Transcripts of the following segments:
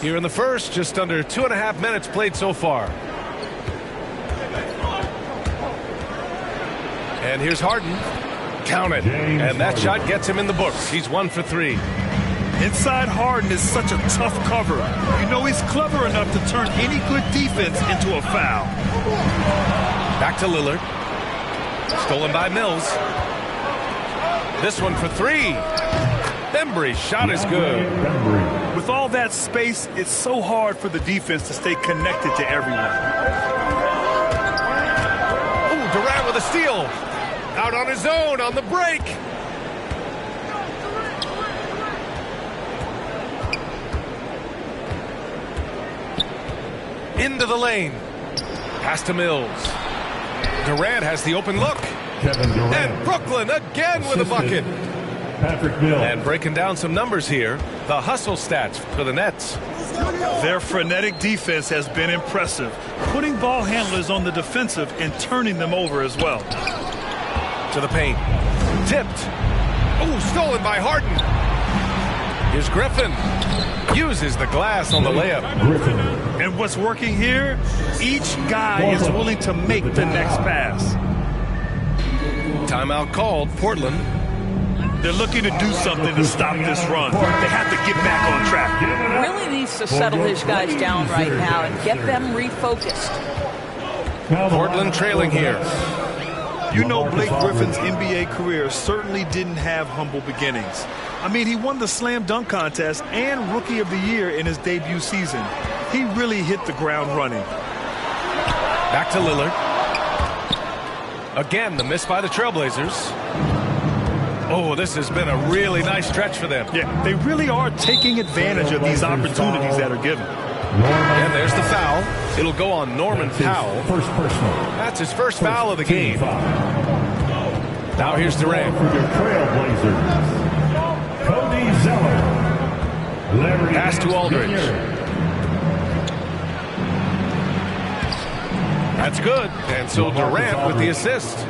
here in the first. Just under 2.5 minutes played so far. And here's Harden. Count it. And that shot gets him in the books. He's 1 for 3. Inside Harden is such a tough cover. You know he's clever enough to turn any good defense into a foul. Back to Lillard. Stolen by Mills. This one for 3. Bembry's shot is good. With all that space, it's so hard for the defense to stay connected to everyone. Ooh, Durant with a steal. Out on his own on the break. Into the lane. Pass to Mills. Durant has the open look. And Brooklyn again with a bucket. Patrick Mills. And breaking down some numbers here, the hustle stats for the Nets. Their frenetic defense has been impressive, putting ball handlers on the defensive and turning them over as well. To the paint. Tipped. Ooh, stolen by Harden. Here's Griffin. Uses the glass on the layup. Griffin. And what's working here? Each guy is willing to make the next pass. Timeout called. Portland. They're looking to do something to stop this run. They have to get back on track. Really needs to settle his guys down right now and get them refocused. Portland trailing here. You know Blake Griffin's NBA career certainly didn't have humble beginnings. I mean, he won the slam dunk contest and Rookie of the Year in his debut season. He really hit the ground running. Back to Lillard. Again, the miss by the Trailblazers. Oh, this has been a really nice stretch for them. Yeah, they really are taking advantage of these opportunities that are given. And there's the foul. It'll go on Norman Powell. First personal. That's his first foul of the game. Now here's Durant. For your Trailblazers, Cody Zeller. Pass to Aldridge. That's good. And so Durant with the assist.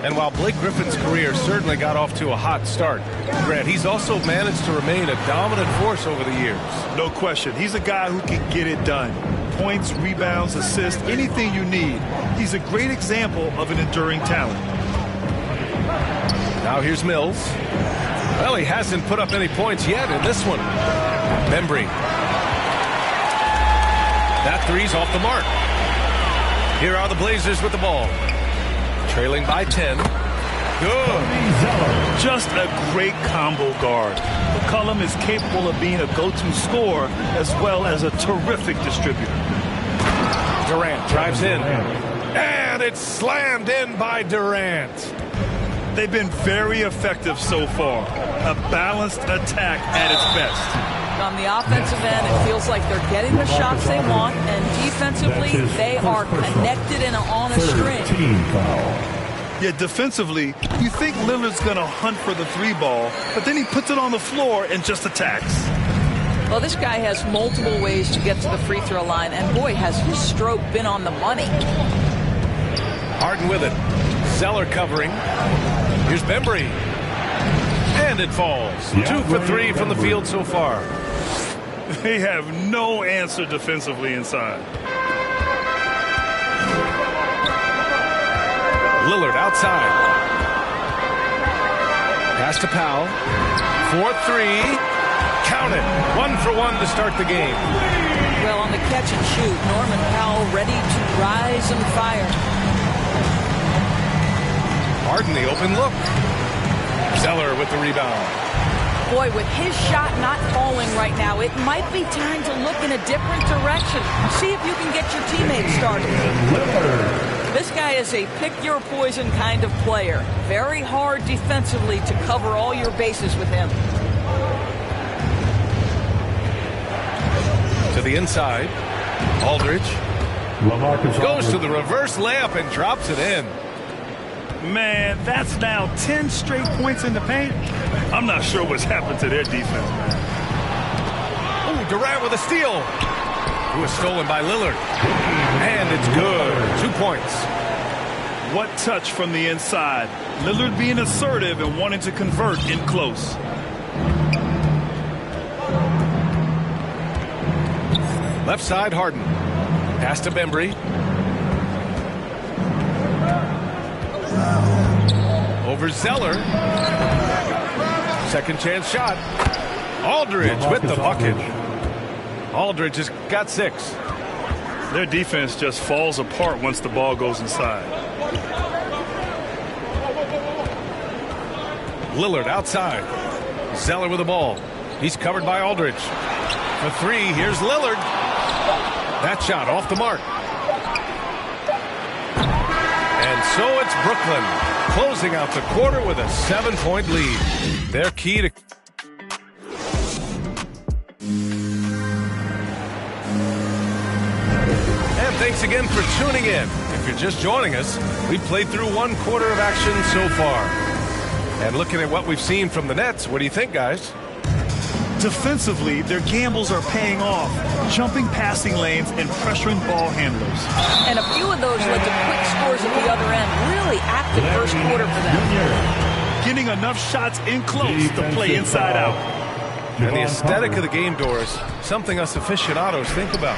And while Blake Griffin's career certainly got off to a hot start, Grant, he's also managed to remain a dominant force over the years. No question. He's a guy who can get it done. Points, rebounds, assists, anything you need. He's a great example of an enduring talent. Now here's Mills. Well, he hasn't put up any points yet in this one. Bembry. That three's off the mark. Here are the Blazers with the ball. Trailing by 10. Good. Just a great combo guard. McCollum is capable of being a go-to scorer as well as a terrific distributor. Durant drives in. And it's slammed in by Durant. They've been very effective so far. A balanced attack at its best. On the offensive end, it feels like they're getting the shots they want, and defensively, they are connected and on a string. Yeah, defensively, you think Lillard's going to hunt for the three ball, but then he puts it on the floor and just attacks. Well, this guy has multiple ways to get to the free throw line, and boy, has his stroke been on the money. Harden with it. Zeller covering. Here's Bembry. And it falls. 2 for 3 from the field so far. They have no answer defensively inside. Lillard outside. Pass to Powell. 4-3. Count it. 1 for 1 to start the game. Well, on the catch and shoot, Norman Powell ready to rise and fire. Harden the open look. Zeller with the rebound. Boy, with his shot not falling right now, it might be time to look in a different direction. See if you can get your teammates started. This guy is a pick-your-poison kind of player. Very hard defensively to cover all your bases with him. To the inside. Aldridge. Goes to the reverse layup and drops it in. Man, that's now 10 straight points in the paint. I'm not sure what's happened to their defense, man. Oh, Durant with a steal. It was stolen by Lillard. And it's good. 2 points. What touch from the inside. Lillard being assertive and wanting to convert in close. Left side, Harden. Pass to Bembry. Over Zeller. Second chance shot. Aldridge with the bucket. Aldridge has got 6. Their defense just falls apart once the ball goes inside. Lillard outside. Zeller with the ball. He's covered by Aldridge. For 3, here's Lillard. That shot off the mark. And so it's Brooklyn closing out the quarter with a 7-point lead. Their key to... And thanks again for tuning in. If you're just joining us, we played through 1 quarter of action so far. And looking at what we've seen from the Nets, what do you think, guys? Defensively, their gambles are paying off, jumping passing lanes and pressuring ball handlers. And a few of those led to quick scores at the other end. Really active first quarter for them. Getting enough shots in close to play inside out. And the aesthetic of the game, Doris, something us aficionados think about.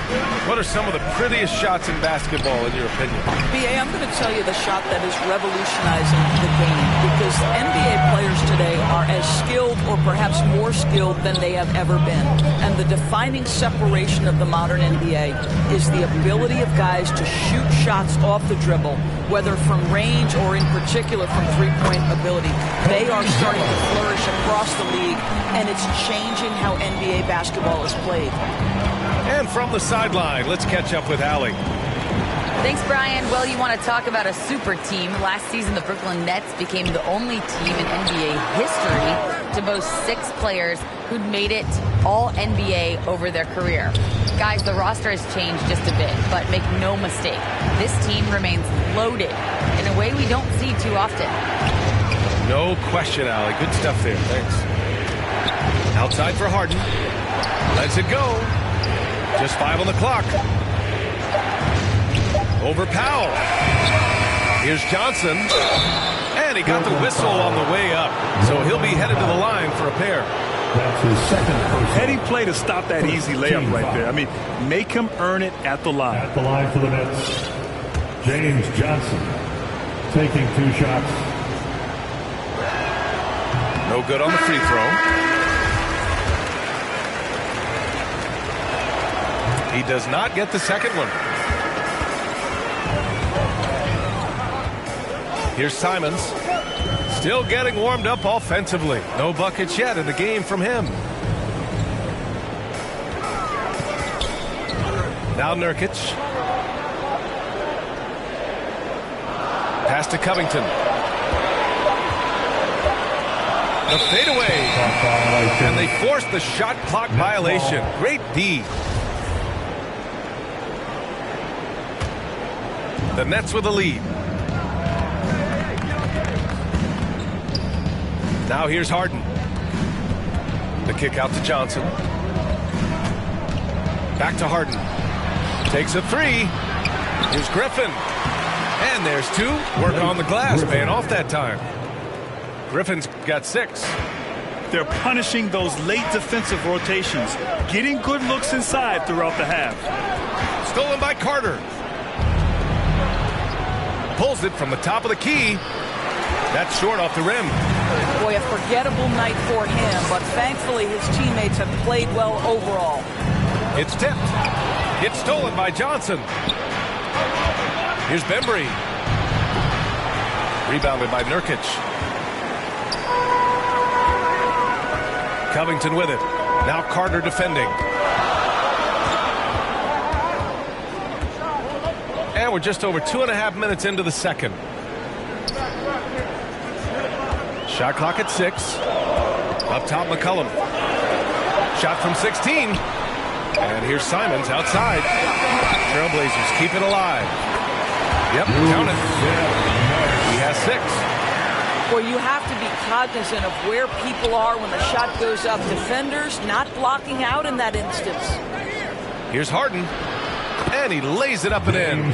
What are some of the prettiest shots in basketball, in your opinion? B.A., I'm going to tell you the shot that is revolutionizing the game, because NBA players today are as skilled or perhaps more skilled than they have ever been. And the defining separation of the modern NBA is the ability of guys to shoot shots off the dribble, whether from range or in particular from three-point ability. They are starting to flourish across the league, and it's changing how NBA basketball is played. And from the sideline, let's catch up with Allie. Thanks, Brian. Well, you want to talk about a super team. Last season, the Brooklyn Nets became the only team in NBA history to boast 6 players who'd made it all NBA over their career. Guys, the roster has changed just a bit, but make no mistake, this team remains loaded in a way we don't see too often. No question, Allie. Good stuff there. Thanks. Outside for Harden. Lets it go. Just 5 on the clock. Over Powell. Here's Johnson. And he got the whistle on the way up. So he'll be headed to the line for a pair. That's his second personal. Heady play to stop that easy layup right there. I mean, make him earn it at the line. At the line for the Nets, James Johnson taking 2 shots. No good on the free throw. He does not get the second one. Here's Simons. Still getting warmed up offensively. No buckets yet in the game from him. Now Nurkic. Pass to Covington. The fadeaway. And they forced the shot clock violation. Great D. The Nets with the lead. Now here's Harden. The kick out to Johnson. Back to Harden. Takes a 3. Here's Griffin. And there's 2. Work on the glass, paying off that time. Griffin's got 6. They're punishing those late defensive rotations, getting good looks inside throughout the half. Stolen by Carter. Pulls it from the top of the key. That's short off the rim. Boy, a forgettable night for him, but thankfully his teammates have played well overall. It's tipped. It's stolen by Johnson. Here's Bembry. Rebounded by Nurkic. Covington with it. Now Carter defending. And we're just over 2.5 minutes into the second. Shot clock at 6. Up top, McCollum. Shot from 16. And here's Simons outside. Trailblazers keep it alive. Yep, count it. He has 6. Well, you have to be cognizant of where people are when the shot goes up. Defenders not blocking out in that instance. Here's Harden. And he lays it up and in.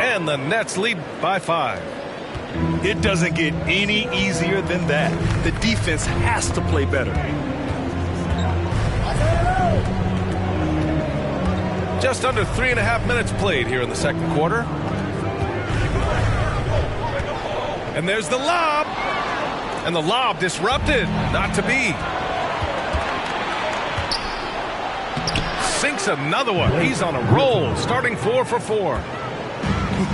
And the Nets lead by 5. It doesn't get any easier than that. The defense has to play better. Just under 3.5 minutes played here in the second quarter. And there's the lob. And the lob disrupted. Not to be. Sinks another one. He's on a roll. Starting 4 for 4.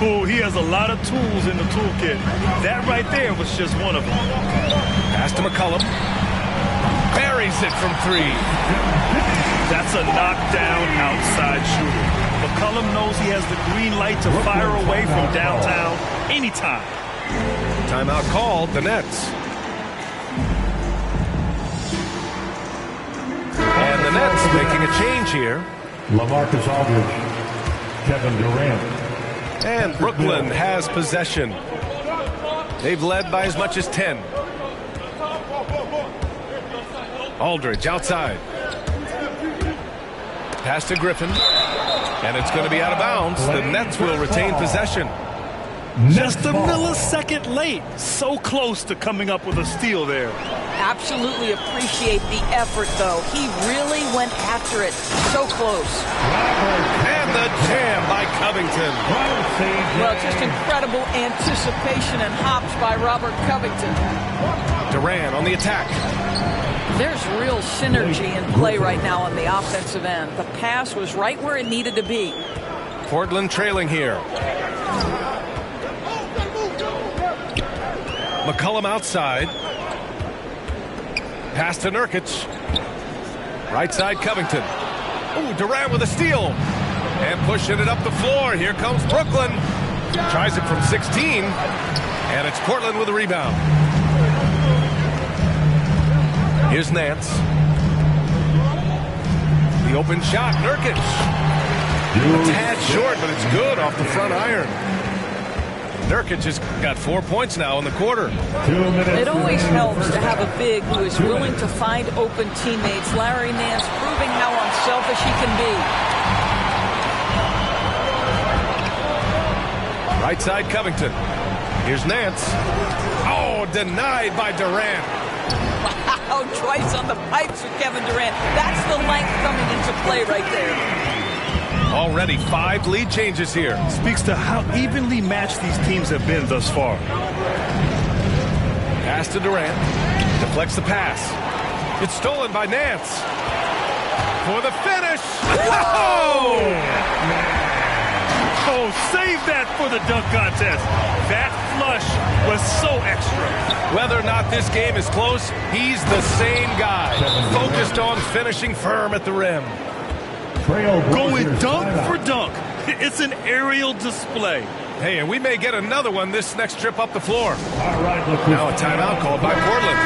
Ooh, he has a lot of tools in the toolkit. That right there was just one of them. Pass to McCollum. Buries it from 3. That's a knockdown outside shooter. McCollum knows he has the green light to fire away from downtown anytime. Timeout called, the Nets. And the Nets making a change here. LaMarcus Aldridge, Kevin Durant. And Brooklyn has possession. They've led by as much as 10. Aldridge outside. Pass to Griffin. And it's going to be out of bounds. The Nets will retain possession. Just a millisecond late. So close to coming up with a steal there. Absolutely appreciate the effort, though. He really went after it. So close. And the jam by Covington. Well, just incredible anticipation and hops by Robert Covington. Durant on the attack. There's real synergy in play right now on the offensive end. The pass was right where it needed to be. Portland trailing here. McCollum outside. Pass to Nurkic. Right side Covington. Ooh, Durant with a steal. And pushing it up the floor. Here comes Brooklyn. Tries it from 16. And it's Portland with a rebound. Here's Nance. The open shot, Nurkic. A tad short, but it's good off the front iron. Nurkic has got 4 points now in the quarter. It always helps to have a big who is willing to find open teammates. Larry Nance proving how unselfish he can be. Right side Covington. Here's Nance. Oh, denied by Durant. Wow, twice on the pipes with Kevin Durant. That's the length coming into play right there. Already 5 lead changes here. Speaks to how evenly matched these teams have been thus far. Pass to Durant. Deflects the pass. It's stolen by Nance. For the finish. Oh, save that for the dunk contest. That flush was so extra. Whether or not this game is close, he's the same guy. Focused on finishing firm at the rim. Going dunk for dunk. It's an aerial display. Hey, and we may get another one this next trip up the floor. Now a timeout called by Portland.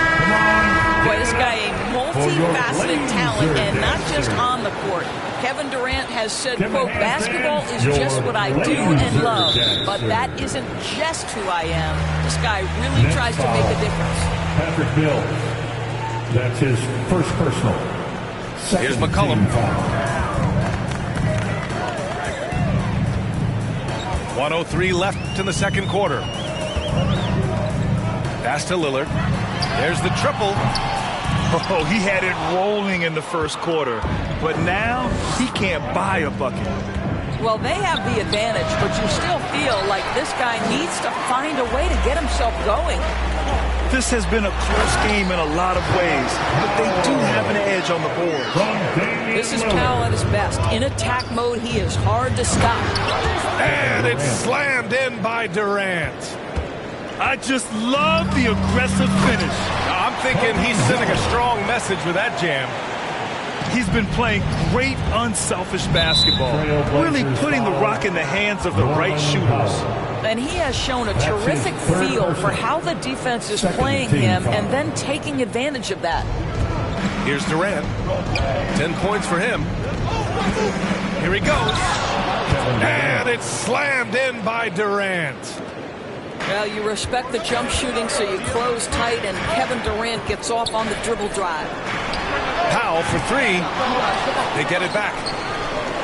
Boy, this guy a multifaceted talent, and not just on the court. Kevin Durant has said, quote, basketball is just what I do and love, but that isn't just who I am. This guy really tries to make a difference. Patrick Bill. That's his first personal. Here's McCollum. 1:03 left in the second quarter. Pass to Lillard. There's the triple. Oh, he had it rolling in the first quarter, but now he can't buy a bucket. Well, they have the advantage, but you still feel like this guy needs to find a way to get himself going. This has been a close game in a lot of ways, but they do have an edge on the board. This is Powell at his best. In attack mode, he is hard to stop. And it's slammed in by Durant. I just love the aggressive finish. I'm thinking he's sending a strong message with that jam. He's been playing great, unselfish basketball, really putting the rock in the hands of the right shooters. And he has shown a terrific feel for how the defense is playing him and then taking advantage of that. Here's Durant. 10 points for him. Here he goes. And it's slammed in by Durant. Well, you respect the jump shooting, so you close tight, and Kevin Durant gets off on the dribble drive. Powell for 3. They get it back.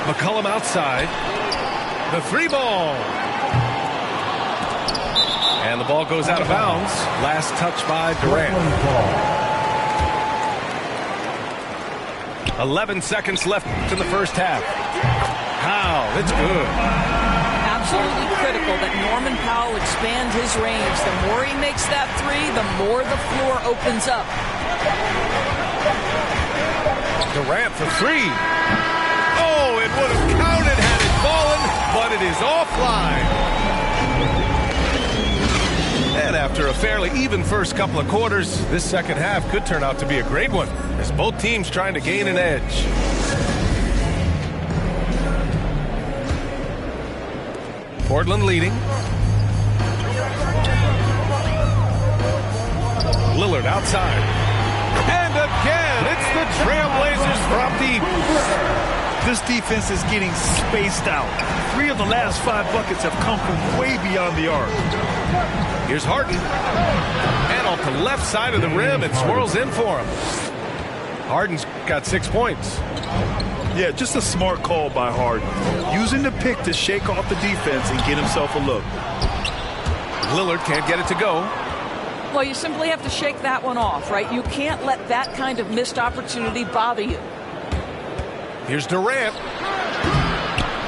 McCollum outside. The 3 ball. And the ball goes out of bounds. Last touch by Durant. 11 seconds left in the first half. Powell, it's good. Absolutely critical that Norman Powell expands his range. The more he makes that three, the more the floor opens up. Durant for three. Oh, it would have counted had it fallen, but it is offline. And after a fairly even first couple of quarters, this second half could turn out to be a great one, as both teams trying to gain an edge. Portland leading. Lillard outside. And again, it's the Trailblazers from deep. This defense is getting spaced out. 3 of the last 5 buckets have come from way beyond the arc. Here's Harden. And off the left side of the rim, it swirls in for him. Harden's got 6 points. Yeah, just a smart call by Harden. Using the pick to shake off the defense and get himself a look. Lillard can't get it to go. Well, you simply have to shake that one off, right? You can't let that kind of missed opportunity bother you. Here's Durant.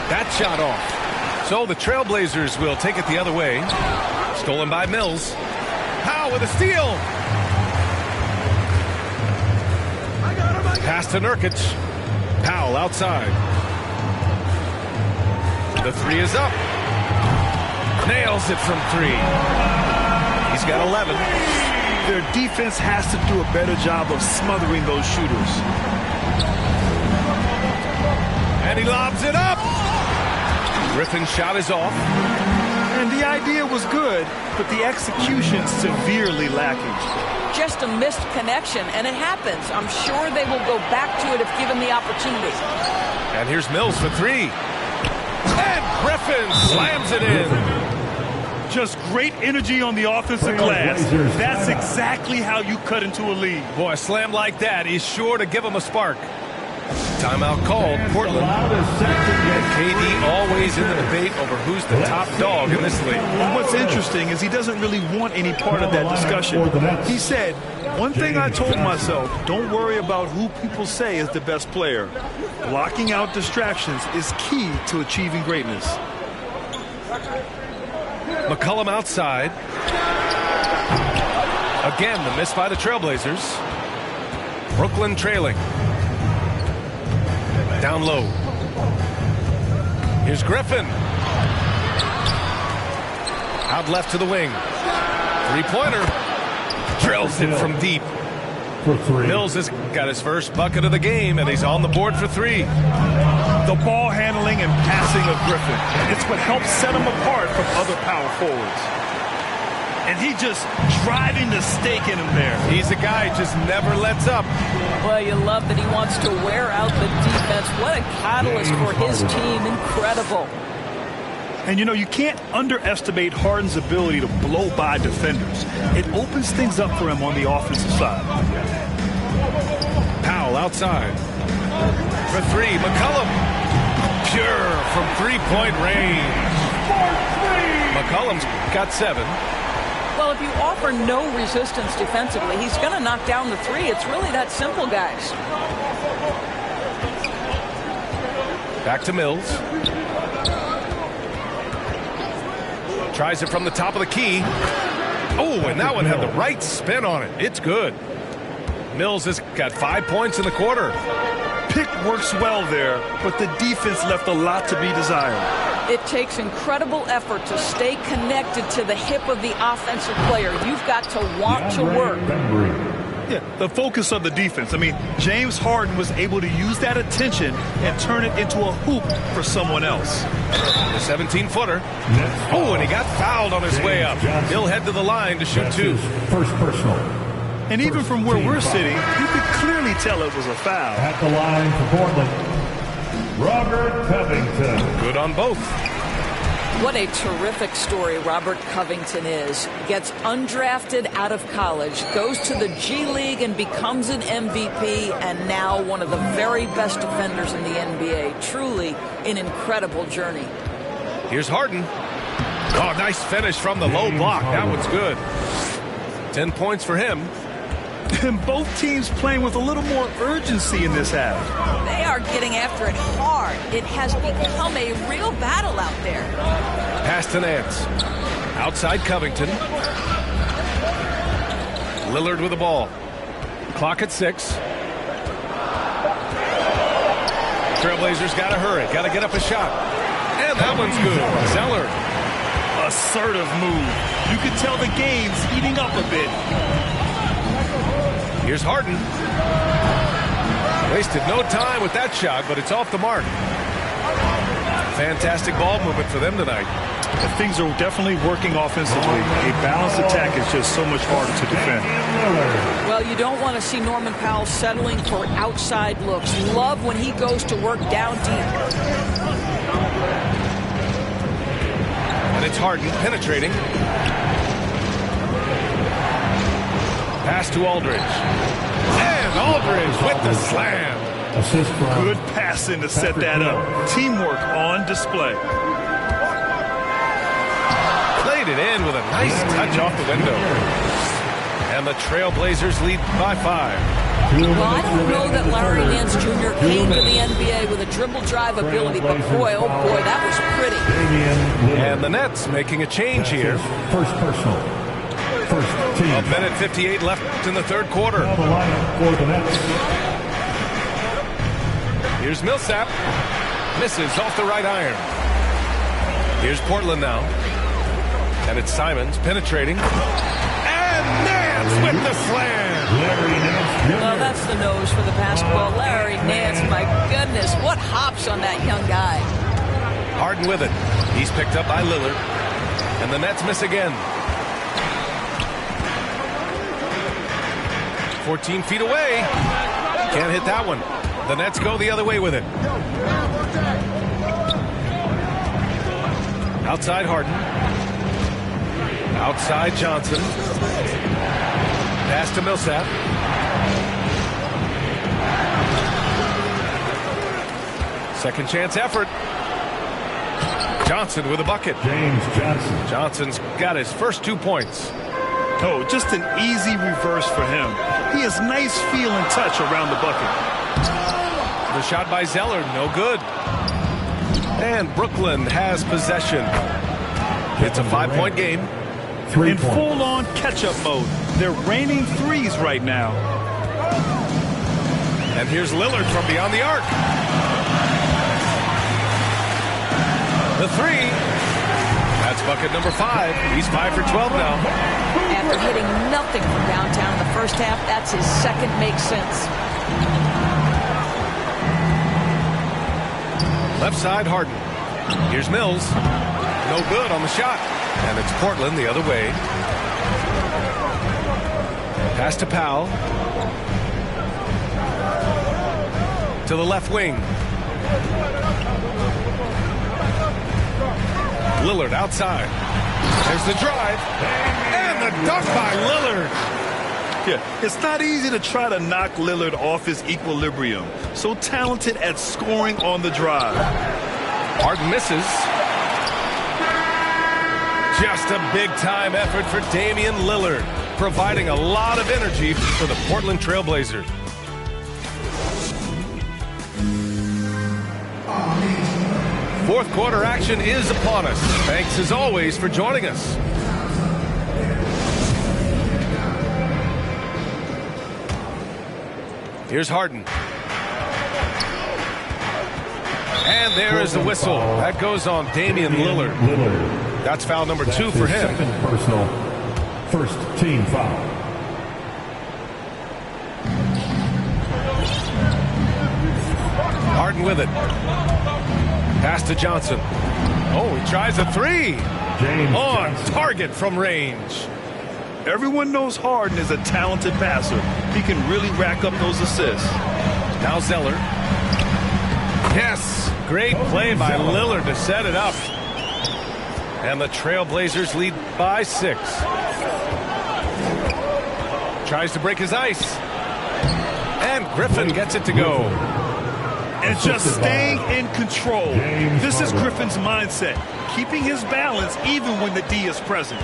That shot off. So the Trailblazers will take it the other way. Stolen by Mills. Powell with a steal. Pass to Nurkic. Powell outside. The three is up. Nails it from 3. He's got 11. Their defense has to do a better job of smothering those shooters. And he lobs it up. Griffin's shot is off. And the idea was good, but the execution severely lacking. Just a missed connection, and it happens. I'm sure they will go back to it if given the opportunity. And here's Mills for 3. And Griffin slams it in. Just great energy on the offensive glass. That's exactly how you cut into a lead. Boy, a slam like that is sure to give him a spark. Timeout called. Portland. And KD always in the debate over who's the top dog in this league. And what's interesting is he doesn't really want any part of that discussion. He said, one thing I told myself, don't worry about who people say is the best player. Blocking out distractions is key to achieving greatness. McCollum outside. Again, the miss by the Trailblazers. Brooklyn trailing. Down low. Here's Griffin. Out left to the wing. 3-pointer. Drills it from deep. Mills has got his first bucket of the game, and he's on the board for 3. The ball handling and passing of Griffin. It's what helps set him apart from other power forwards. And he just driving the stake in him there. He's a guy who just never lets up. Well, you love that he wants to wear out the defense. What a catalyst for his team. Incredible. And, you know, you can't underestimate Harden's ability to blow by defenders. It opens things up for him on the offensive side. Powell outside. For 3, McCollum. Pure from 3-point range. McCollum's got 7. Well, if you offer no resistance defensively, he's going to knock down the 3. It's really that simple, guys. Back to Mills. Tries it from the top of the key. Oh, and that one had the right spin on it. It's good. Mills has got 5 points in the quarter. Pick works well there, but the defense left a lot to be desired. It takes incredible effort to stay connected to the hip of the offensive player. You've got to want to work. Yeah, the focus of the defense. I mean, James Harden was able to use that attention and turn it into a hoop for someone else. The 17-footer. Oh, and he got fouled on his way up. He'll head to the line to shoot 2. First personal. And even from where we're sitting, you could clearly tell it was a foul. At the line for Portland, Robert Covington. Good on both. What a terrific story Robert Covington is. Gets undrafted out of college, goes to the G League and becomes an MVP, and now one of the very best defenders in the NBA. Truly an incredible journey. Here's Harden. Oh, nice finish from the low block. That one's good. 10 points for him. And both teams playing with a little more urgency in this half. They are getting after it hard. It has become a real battle out there. Pass to Nance. Outside Covington. Lillard with the ball. Clock at 6. Trailblazers got to hurry. Got to get up a shot. And that one's good. Zeller. Assertive move. You can tell the game's heating up a bit. Here's Harden. Wasted no time with that shot, but it's off the mark. Fantastic ball movement for them tonight. Things are definitely working offensively. A balanced attack is just so much harder to defend. Well, you don't want to see Norman Powell settling for outside looks. Love when he goes to work down deep. And it's Harden penetrating. Pass to Aldridge. And Aldridge with the slam. Assist from Good passing to set that up. Teamwork on display. Played it in with a nice touch off the window. And the Trailblazers lead by 5. Well, I don't know that Larry Nance Jr. came to the NBA with a dribble drive ability, but boy, oh boy, that was pretty. And the Nets making a change here. First personal. First team. A minute 58 left in the third quarter. Now the lineup for the Nets. Here's Millsap. Misses off the right iron. Here's Portland now. And it's Simons penetrating. And Nance with the slam. Larry Nance Jr. Well, that's the nose for the basketball. Larry Nance, my goodness, what hops on that young guy. Harden with it. He's picked up by Lillard. And the Nets miss again. 14 feet away. Can't hit that one. The Nets go the other way with it. Outside Harden. Outside Johnson. Pass to Millsap. Second chance effort. Johnson with a bucket. James Johnson. Johnson's got his first 2 points. Oh, just an easy reverse for him. He has nice feel and touch around the bucket. The shot by Zeller, no good. And Brooklyn has possession. It's a 5-point game. In full-on catch-up mode. They're raining threes right now. And here's Lillard from beyond the arc. The 3. That's bucket number 5. He's 5 for 12 now. After hitting nothing from downtown in the first half, that's his second make sense. Left side, Harden. Here's Mills. No good on the shot. And it's Portland the other way. Pass to Powell. To the left wing. Lillard outside. There's the drive. And the dunk by Lillard. Yeah, it's not easy to try to knock Lillard off his equilibrium. So talented at scoring on the drive. Harden misses. Just a big-time effort for Damian Lillard, providing a lot of energy for the Portland Trailblazers. Fourth quarter action is upon us. Thanks as always for joining us. Here's Harden. And there is the whistle. That goes on Damian Lillard. That's foul number 2 for him. Second personal. First team foul. Harden with it. Pass to Johnson. Oh, he tries a 3. James On Johnson. target from range. Everyone knows Harden is a talented passer. He can really rack up those assists. Now Zeller. Yes, great play by Lillard to set it up. And the Trailblazers lead by 6. Tries to break his ice. And Griffin gets it to go. And just staying in control. This is Griffin's mindset. Keeping his balance even when the D is present.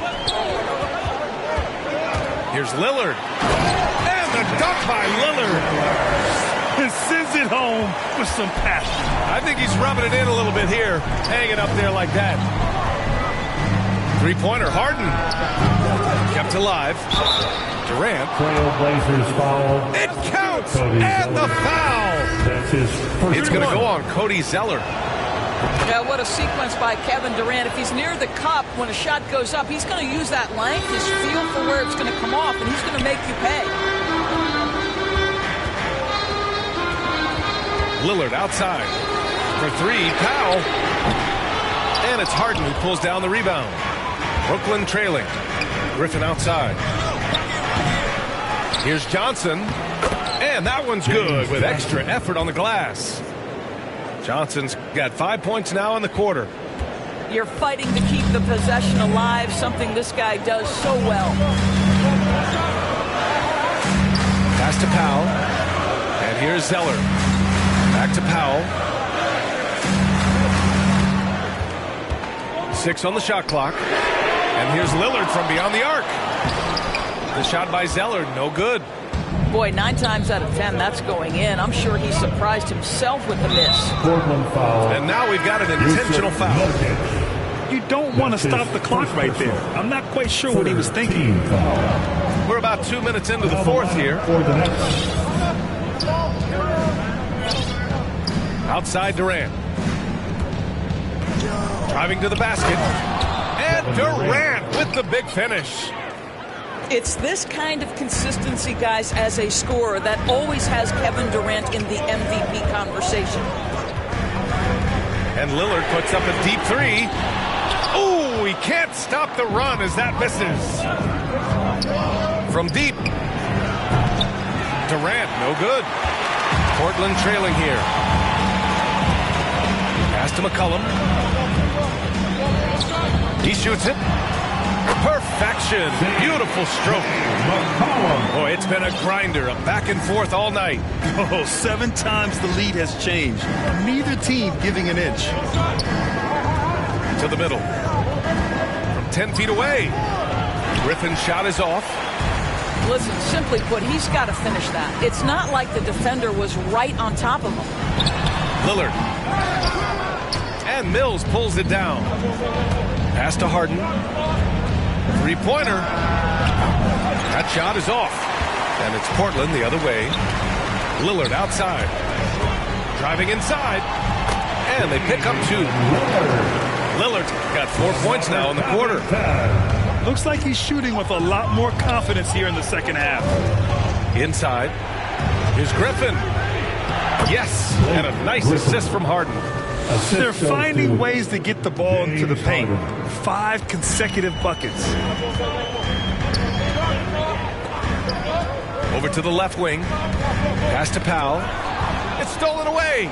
Here's Lillard. And the Dunk by Lillard. And sends it home with some passion. I think he's rubbing it in a little bit here, hanging up there like that. Three-pointer, Harden. Kept alive. Durant. Trailblazers foul. It counts! Cody And the Zeller. foul! That's his first It's going to one. go on Cody Zeller. Yeah, what a sequence by Kevin Durant. If he's near the cup, when a shot goes up, he's going to use that length, his feel for where it's going to come off, and he's going to make you pay. Lillard outside for three. Powell. And it's Harden who pulls down the rebound. Brooklyn trailing. Griffin outside. Here's Johnson. And that one's good with extra effort on the glass. Johnson's got 5 points now in the quarter. You're fighting to keep the possession alive, something this guy does so well. Pass to Powell. And here's Zeller. Back to Powell. 6 on the shot clock. And here's Lillard from beyond the arc. The shot by Zeller, no good. Boy, 9 times out of 10, that's going in. I'm sure he surprised himself with the miss. Portland foul. And now we've got an intentional foul. You don't want to stop the clock right there. I'm not quite sure what he was thinking. We're about 2 minutes into the fourth here. For the next. Outside Durant. Driving to the basket. And Durant with the big finish. It's this kind of consistency, guys, as a scorer that always has Kevin Durant in the MVP conversation. And Lillard puts up a deep three. Oh, he can't stop the run as that misses. From deep. Durant, no good. Portland trailing here. Pass to McCollum. He shoots it. Perfection. Beautiful stroke. Boy, it's been a grinder, a back and forth all night. Oh, 7 times the lead has changed. Neither team giving an inch. To the middle. From 10 feet away. Griffin's shot is off. Listen, simply put, he's got to finish that. It's not like the defender was right on top of him. Lillard. And Mills pulls it down. Pass to Harden. Three-pointer. That shot is off. And it's Portland the other way. Lillard outside. Driving inside. And they pick up 2. Lillard's got 4 points now in the quarter. Looks like he's shooting with a lot more confidence here in the second half. Inside. Here's Griffin. Yes. And a nice assist from Harden. They're finding ways to get the ball into the paint. 5 consecutive buckets. Over to the left wing. Pass to Powell. It's stolen away.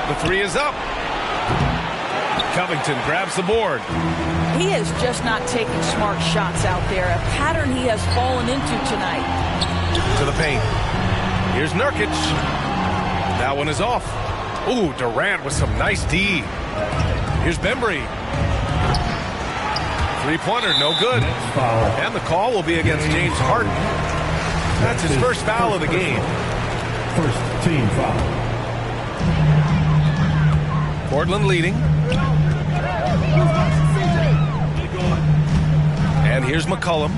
The three is up. Covington grabs the board. He is just not taking smart shots out there, a pattern he has fallen into tonight. To the paint. Here's Nurkic. That one is off. Ooh, Durant with some nice D. Here's Bembry. Three-pointer, no good. And the call will be against James Harden. That's his first foul of the game. First team foul. Portland leading. And here's McCollum.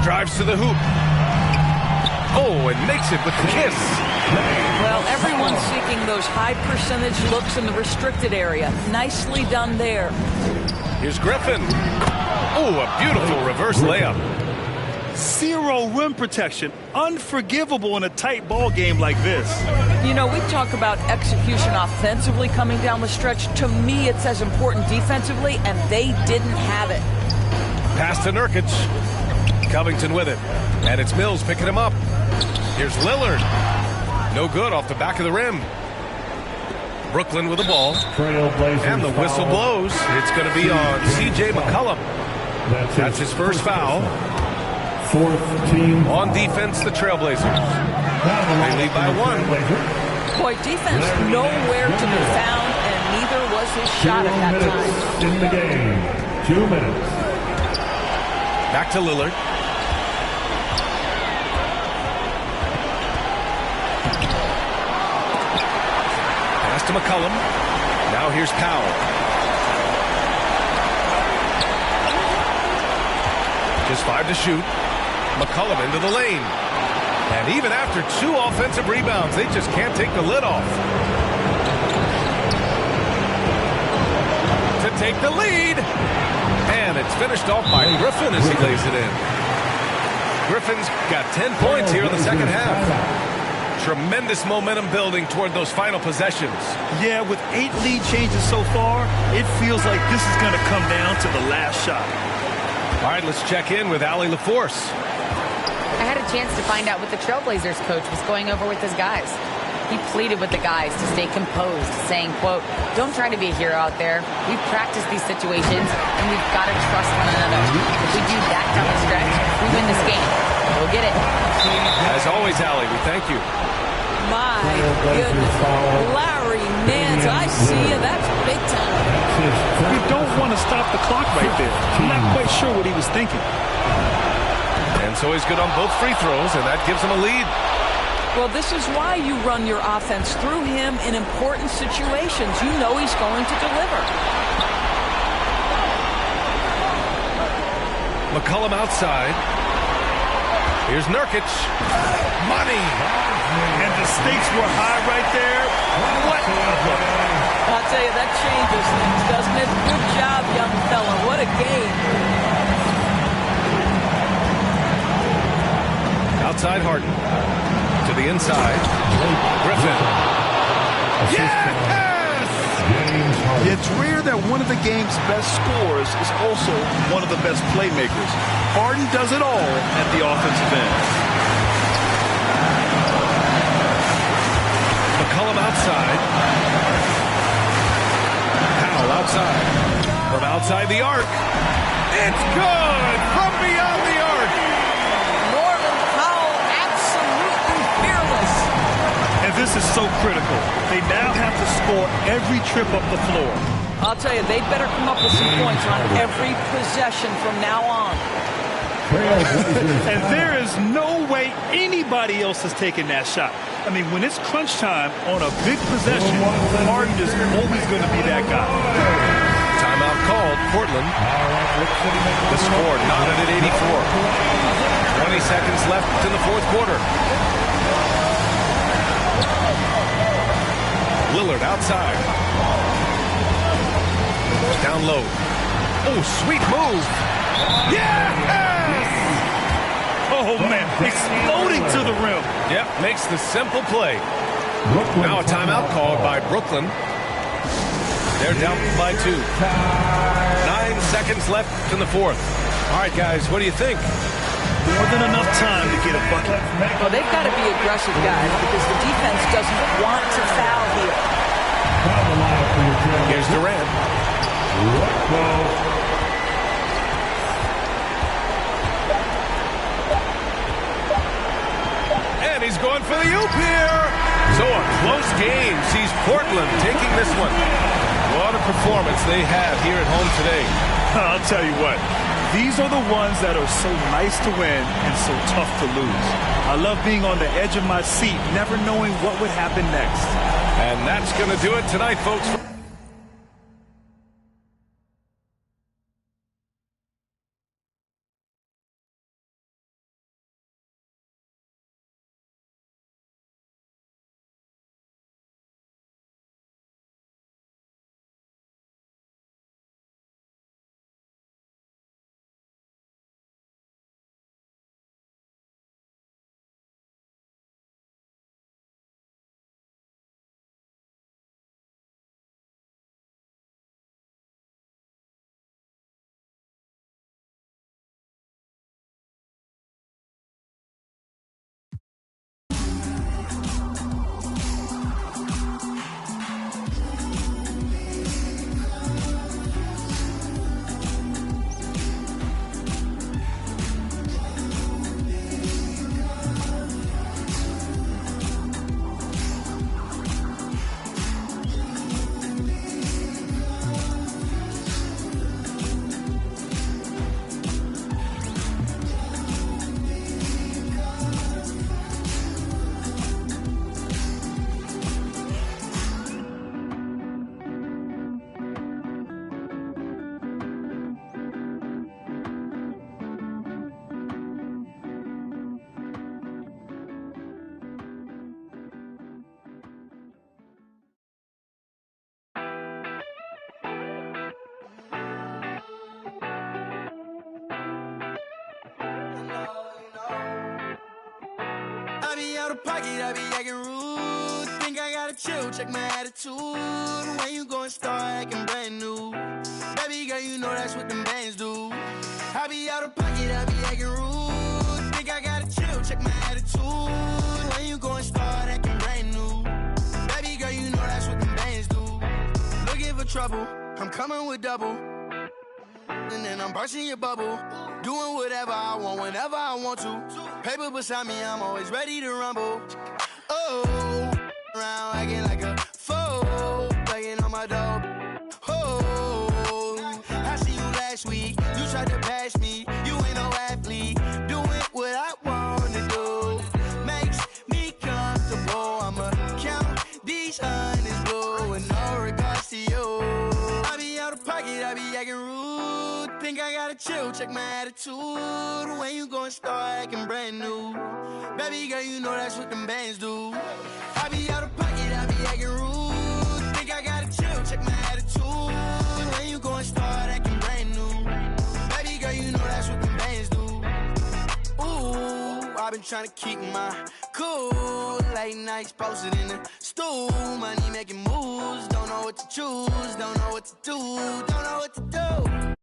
Drives to the hoop. Oh, and makes it with the kiss. Well, everyone's seeking those high percentage looks in the restricted area. Nicely done there. Here's Griffin. Oh, a beautiful reverse layup. 0 rim protection. Unforgivable in a tight ball game like this. You know, we talk about execution offensively coming down the stretch. To me, it's as important defensively, and they didn't have it. Pass to Nurkic. Covington with it. And it's Mills picking him up. Here's Lillard. No good off the back of the rim. Brooklyn with the ball. And the whistle blows. It's going to be on C.J. McCollum. That's his first foul. Fourth team On defense, the Trailblazers. They lead by 1. Boy, defense nowhere to be found, and neither was his shot at that time. in the game. 2 minutes. Back to Lillard. Pass to McCollum. Now here's Powell. Just 5 to shoot. McCollum into the lane. And even after 2 offensive rebounds, they just can't take the lid off. To take the lead. And it's finished off by Griffin as he lays it in. Griffin's got 10 points here in the second half. Tremendous momentum building toward those final possessions. Yeah, with 8 lead changes so far, it feels like this is going to come down to the last shot. All right, let's check in with Allie LaForce. I had a chance to find out what the Trailblazers coach was going over with his guys. He pleaded with the guys to stay composed, saying, quote, "Don't try to be a hero out there. We've practiced these situations, and we've got to trust one another. If we do that down the stretch, we win this game. We'll get it." As always, Allie, we thank you. My goodness. Larry Nance, I see you. That's big time. You don't want to stop the clock right there. I'm not quite sure what he was thinking. And so he's good on both free throws, and that gives him a lead. Well, this is why you run your offense through him in important situations. You know he's going to deliver. McCollum outside. Here's Nurkic. Money. And the stakes were high right there. What? I'll tell you, that changes things, doesn't it? Good job, young fella. What a game. Outside Harden. To the inside. Griffin. Yes! It's rare that one of the game's best scorers is also one of the best playmakers. Harden does it all at the offensive end. McCollum outside. Powell outside. From outside the arc. It's good! From beyond the arc! Norman Powell, absolutely fearless. And this is so critical. They now have to score every trip up the floor. I'll tell you, they better come up with some points on every possession from now on. And there is no way anybody else is taking that shot. I mean, when it's crunch time on a big possession, Harden is always going to be that guy. Timeout called. Portland. The score knotted at 84. 20 seconds left in the fourth quarter. Lillard outside. Down low. Oh, sweet move. Yeah! Oh, man, exploding to the rim. Yep, makes the simple play. Now a timeout called by Brooklyn. They're down by 2. 9 seconds left in the fourth. All right, guys, what do you think? More than enough time to get a bucket. Well, they've got to be aggressive, guys, because the defense doesn't want to foul here. Here's Durant. And he's going for the oop here. So a close game sees Portland taking this one. What a performance they have here at home today. I'll tell you what. These are the ones that are so nice to win and so tough to lose. I love being on the edge of my seat, never knowing what would happen next. And that's going to do it tonight, folks. of pocket, I be acting rude. Think I gotta chill, check my attitude. When you gon' start acting brand new? Baby girl, you know that's what them bands do. I be out of pocket, I be acting rude. Think I gotta chill, check my attitude. When you gon' start acting brand new? Baby girl, you know that's what them bands do. Looking for trouble, I'm coming with double. And then I'm bursting your bubble. Doing whatever I want, whenever I want to. Paper beside me, I'm always ready to rumble. Oh, around acting like a fool, begging on my dog. Oh, I see you last week. You tried to pass me. You ain't no athlete. Doing what I wanna do makes me comfortable. I'ma count these hundreds blue with no regards to you. I be out of pocket, I be acting rude. Think I gotta chill, check my attitude. When you gon' start acting brand new? Baby girl, you know that's what them bands do. I be out of pocket, I be acting rude. Think I gotta chill, check my attitude. When you gon' start acting brand new? Baby girl, you know that's what them bands do. Ooh, I've been trying to keep my cool. Late nights posted in the stool. Money making moves. Don't know what to choose. Don't know what to do. Don't know what to do.